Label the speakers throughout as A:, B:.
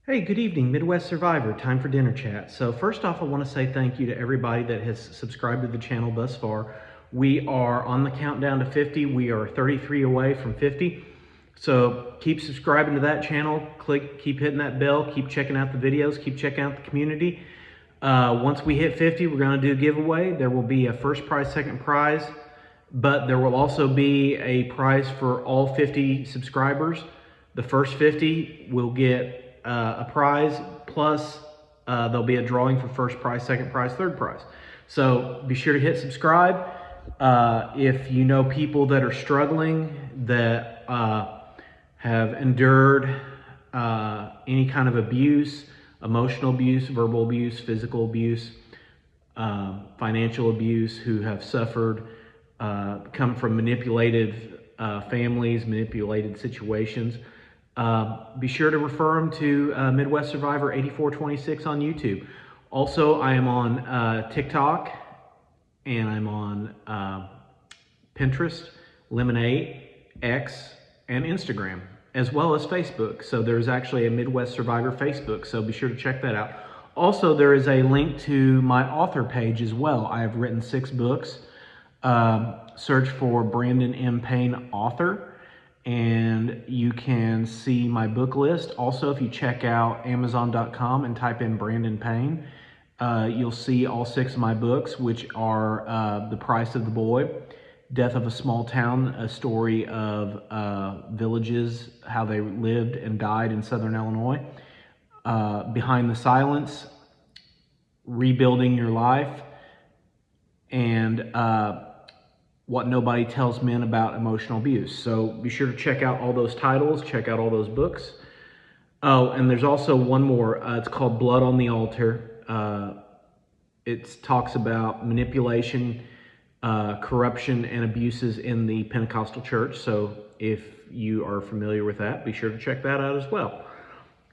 A: Hey, good evening, Midwest Survivor. Time for dinner chat. So first off, I want to say thank you to everybody that has subscribed to the channel thus far. We are on the countdown to 50. We are 33 away from 50. So keep subscribing to that channel. Keep hitting that bell. Keep checking out the videos. Keep checking out the community. Once we hit 50, we're going to do a giveaway. There will be a first prize, second prize, but there will also be a prize for all 50 subscribers. The first 50 will get a prize, plus there'll be a drawing for first prize, second prize, third prize. So be sure to hit subscribe. If you know people that are struggling, that have endured any kind of abuse, emotional abuse, verbal abuse, physical abuse, financial abuse, who have suffered, come from manipulated families, manipulated situations, be sure to refer them to Midwest Survivor 8426 on YouTube. Also, I am on TikTok, and I'm on Pinterest, Lemonade, X, and Instagram, as well as Facebook. So there's actually a Midwest Survivor Facebook, so be sure to check that out. Also, there is a link to my author page as well. I have written 6 books. Search for Brandon M. Payne author, and you can see my book list. Also, if you check out Amazon.com and type in Brandon Payne, you'll see all 6 of my books, which are The Price of the Boy, Death of a Small Town, a story of villages, how they lived and died in Southern Illinois, Behind the Silence, Rebuilding Your Life, and What Nobody Tells Men About Emotional Abuse. So be sure to check out all those titles, check out all those books. Oh, and there's also one more. It's called Blood on the Altar. It talks about manipulation, corruption, and abuses in the Pentecostal church. So if you are familiar with that, be sure to check that out as well.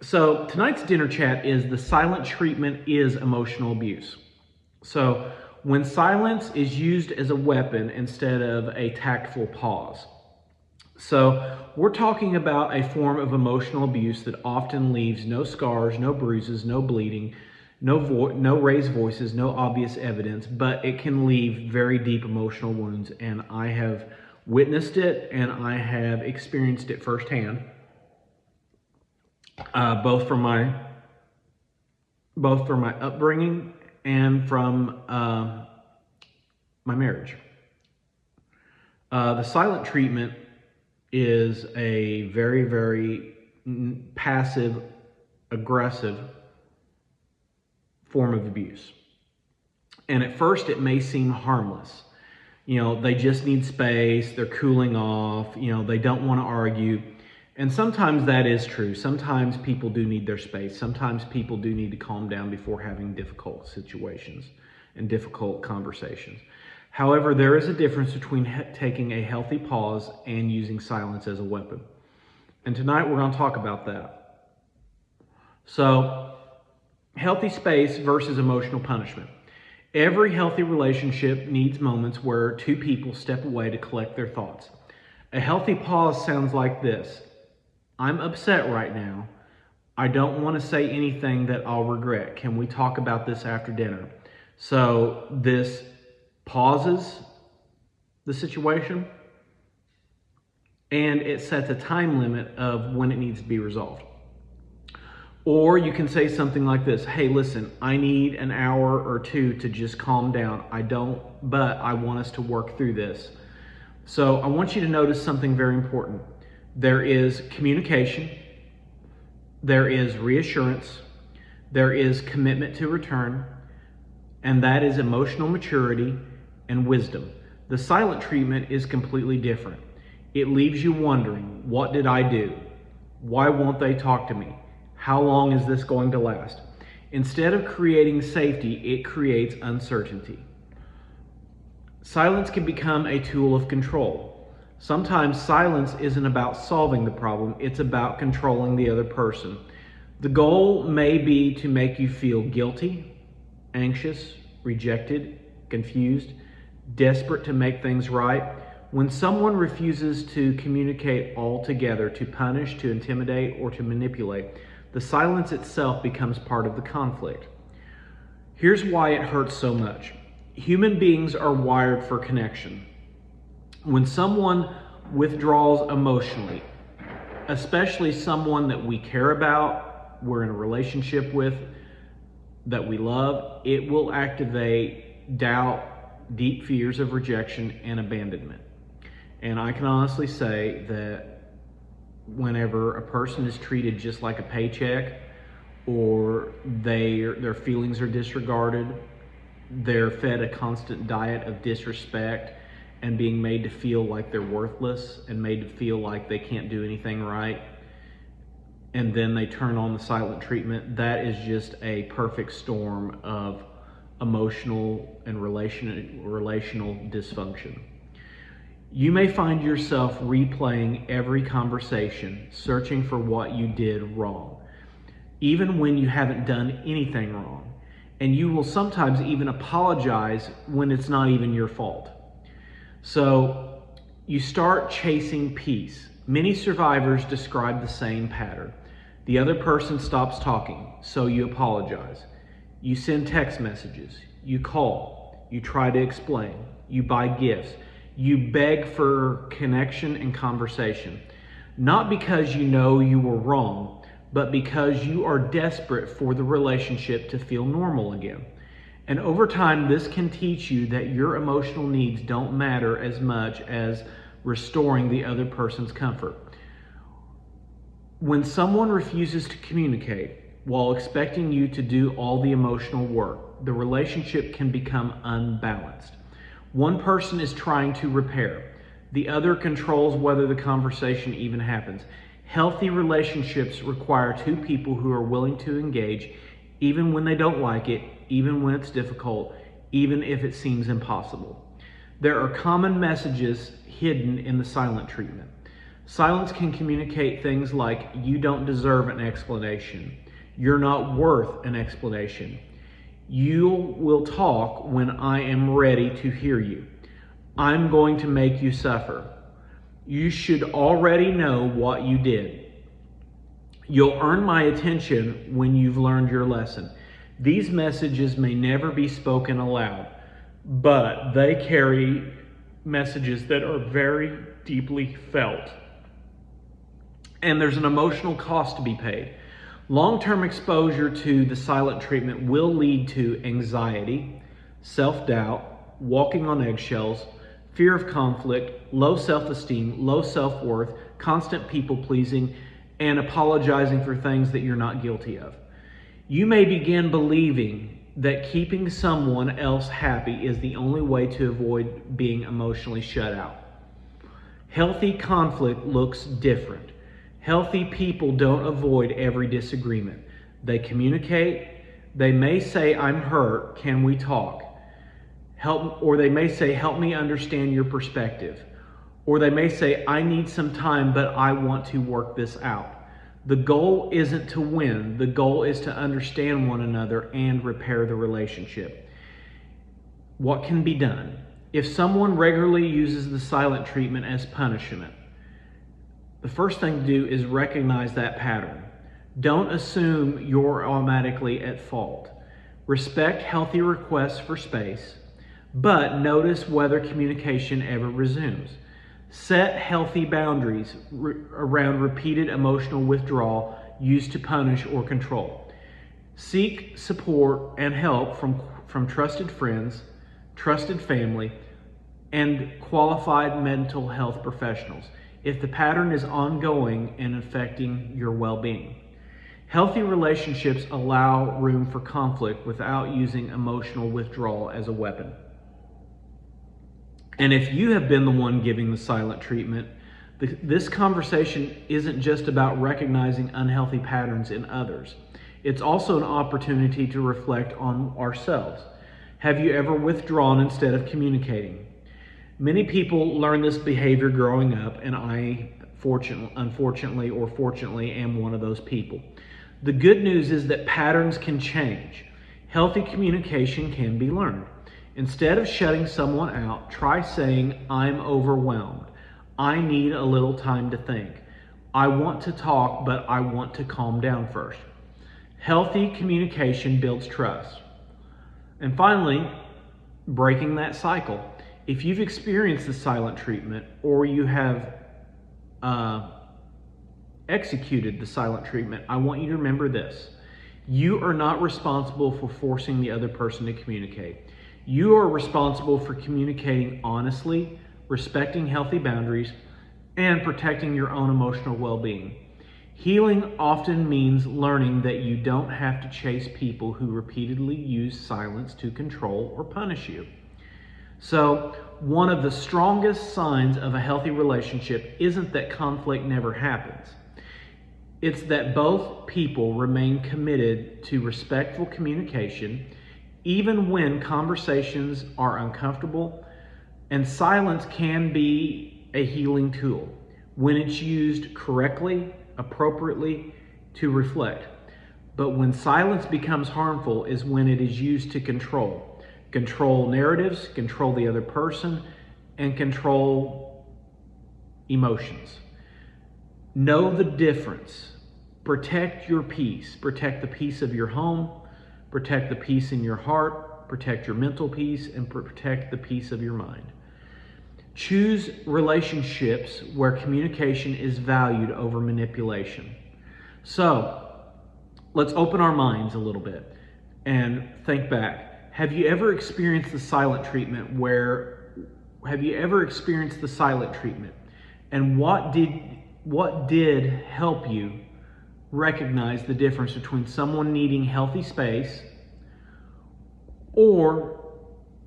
A: So tonight's dinner chat is the silent treatment is emotional abuse. So when silence is used as a weapon instead of a tactful pause. So we're talking about a form of emotional abuse that often leaves no scars, no bruises, no bleeding, no raised voices, no obvious evidence, but it can leave very deep emotional wounds. And I have witnessed it, and I have experienced it firsthand, both from my upbringing and from my marriage. The silent treatment is a very, very passive, aggressive form of abuse. And at first it may seem harmless. You know, they just need space, they're cooling off, you know, they don't want to argue. And sometimes that is true. Sometimes people do need their space. Sometimes people do need to calm down before having difficult situations and difficult conversations. However, there is a difference between taking a healthy pause and using silence as a weapon. And tonight we're going to talk about that. So, healthy space versus emotional punishment. Every healthy relationship needs moments where 2 people step away to collect their thoughts. A healthy pause sounds like this. I'm upset right now. I don't want to say anything that I'll regret. Can we talk about this after dinner? So this pauses the situation, and it sets a time limit of when it needs to be resolved. Or you can say something like this. Hey, listen, I need an hour or 2 to just calm down. But I want us to work through this. So I want you to notice something very important. There is communication, there is reassurance, there is commitment to return, and that is emotional maturity and wisdom. The silent treatment is completely different. It leaves you wondering, what did I do? Why won't they talk to me? How long is this going to last? Instead of creating safety, it creates uncertainty. Silence can become a tool of control. Sometimes silence isn't about solving the problem, it's about controlling the other person. The goal may be to make you feel guilty, anxious, rejected, confused, desperate to make things right. When someone refuses to communicate altogether, to punish, to intimidate, or to manipulate, The silence itself becomes part of the conflict. Here's why it hurts so much. Human beings are wired for connection. When someone withdraws emotionally, especially someone that we care about, we're in a relationship with, that we love, it will activate doubt, deep fears of rejection and abandonment. And I can honestly say that whenever a person is treated just like a paycheck, or their feelings are disregarded, they're fed a constant diet of disrespect and being made to feel like they're worthless and made to feel like they can't do anything right, and then they turn on the silent treatment, that is just a perfect storm of emotional and relational dysfunction. You may find yourself replaying every conversation, searching for what you did wrong, even when you haven't done anything wrong. And you will sometimes even apologize when it's not even your fault. So you start chasing peace. Many survivors describe the same pattern. The other person stops talking, so you apologize. You send text messages, you call, you try to explain, you buy gifts, you beg for connection and conversation. Not because you know you were wrong, but because you are desperate for the relationship to feel normal again. And over time, this can teach you that your emotional needs don't matter as much as restoring the other person's comfort. When someone refuses to communicate while expecting you to do all the emotional work, the relationship can become unbalanced. One person is trying to repair. The other controls whether the conversation even happens. Healthy relationships require two people who are willing to engage, even when they don't like it, even when it's difficult, even if it seems impossible. There are common messages hidden in the silent treatment. Silence can communicate things like, you don't deserve an explanation. You're not worth an explanation. You will talk when I am ready to hear you. I'm going to make you suffer. You should already know what you did. You'll earn my attention when you've learned your lesson. These messages may never be spoken aloud, but they carry messages that are very deeply felt. And there's an emotional cost to be paid. Long-term exposure to the silent treatment will lead to anxiety, self-doubt, walking on eggshells, fear of conflict, low self-esteem, low self-worth, constant people-pleasing, and apologizing for things that you're not guilty of. You may begin believing that keeping someone else happy is the only way to avoid being emotionally shut out. Healthy conflict looks different. Healthy people don't avoid every disagreement. They communicate. They may say, I'm hurt, can we talk? Or they may say, help me understand your perspective. Or they may say, I need some time, but I want to work this out. The goal isn't to win. The goal is to understand one another and repair the relationship. What can be done? If someone regularly uses the silent treatment as punishment, the first thing to do is recognize that pattern. Don't assume you're automatically at fault. Respect healthy requests for space, but notice whether communication ever resumes. Set healthy boundaries around repeated emotional withdrawal used to punish or control. Seek support and help from trusted friends, trusted family, and qualified mental health professionals if the pattern is ongoing and affecting your well-being. Healthy relationships allow room for conflict without using emotional withdrawal as a weapon. And if you have been the one giving the silent treatment, this conversation isn't just about recognizing unhealthy patterns in others. It's also an opportunity to reflect on ourselves. Have you ever withdrawn instead of communicating? Many people learn this behavior growing up, and I, unfortunately or fortunately, am one of those people. The good news is that patterns can change. Healthy communication can be learned. Instead of shutting someone out, try saying, I'm overwhelmed. I need a little time to think. I want to talk, but I want to calm down first. Healthy communication builds trust. And finally, breaking that cycle. If you've experienced the silent treatment, or you have executed the silent treatment, I want you to remember this. You are not responsible for forcing the other person to communicate. You are responsible for communicating honestly, respecting healthy boundaries, and protecting your own emotional well-being. Healing often means learning that you don't have to chase people who repeatedly use silence to control or punish you. So, one of the strongest signs of a healthy relationship isn't that conflict never happens. It's that both people remain committed to respectful communication, even when conversations are uncomfortable, and silence can be a healing tool when it's used correctly, appropriately, to reflect. But when silence becomes harmful is when it is used to control narratives, control the other person, and control emotions. Know the difference. Protect your peace. Protect the peace of your home. Protect the peace in your heart. Protect your mental peace, and protect the peace of your mind. Choose relationships where communication is valued over manipulation. So, let's open our minds a little bit and think back. Have you ever experienced the silent treatment? And what did help you recognize the difference between someone needing healthy space or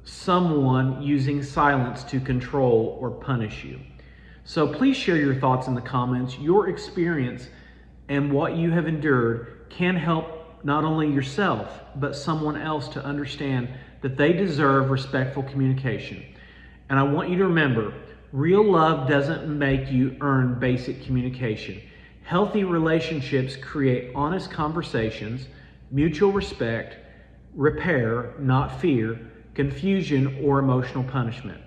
A: someone using silence to control or punish you? So please share your thoughts in the comments. Your experience and what you have endured can help not only yourself, but someone else to understand that they deserve respectful communication. And I want you to remember, real love doesn't make you earn basic communication. Healthy relationships create honest conversations, mutual respect, repair, not fear, confusion, or emotional punishment.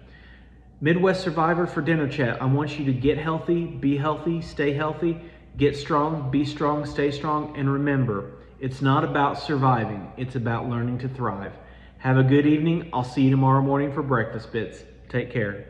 A: Midwest Survivor for Dinner Chat, I want you to get healthy, be healthy, stay healthy, get strong, be strong, stay strong, and remember, it's not about surviving, it's about learning to thrive. Have a good evening. I'll see you tomorrow morning for Breakfast Bits. Take care.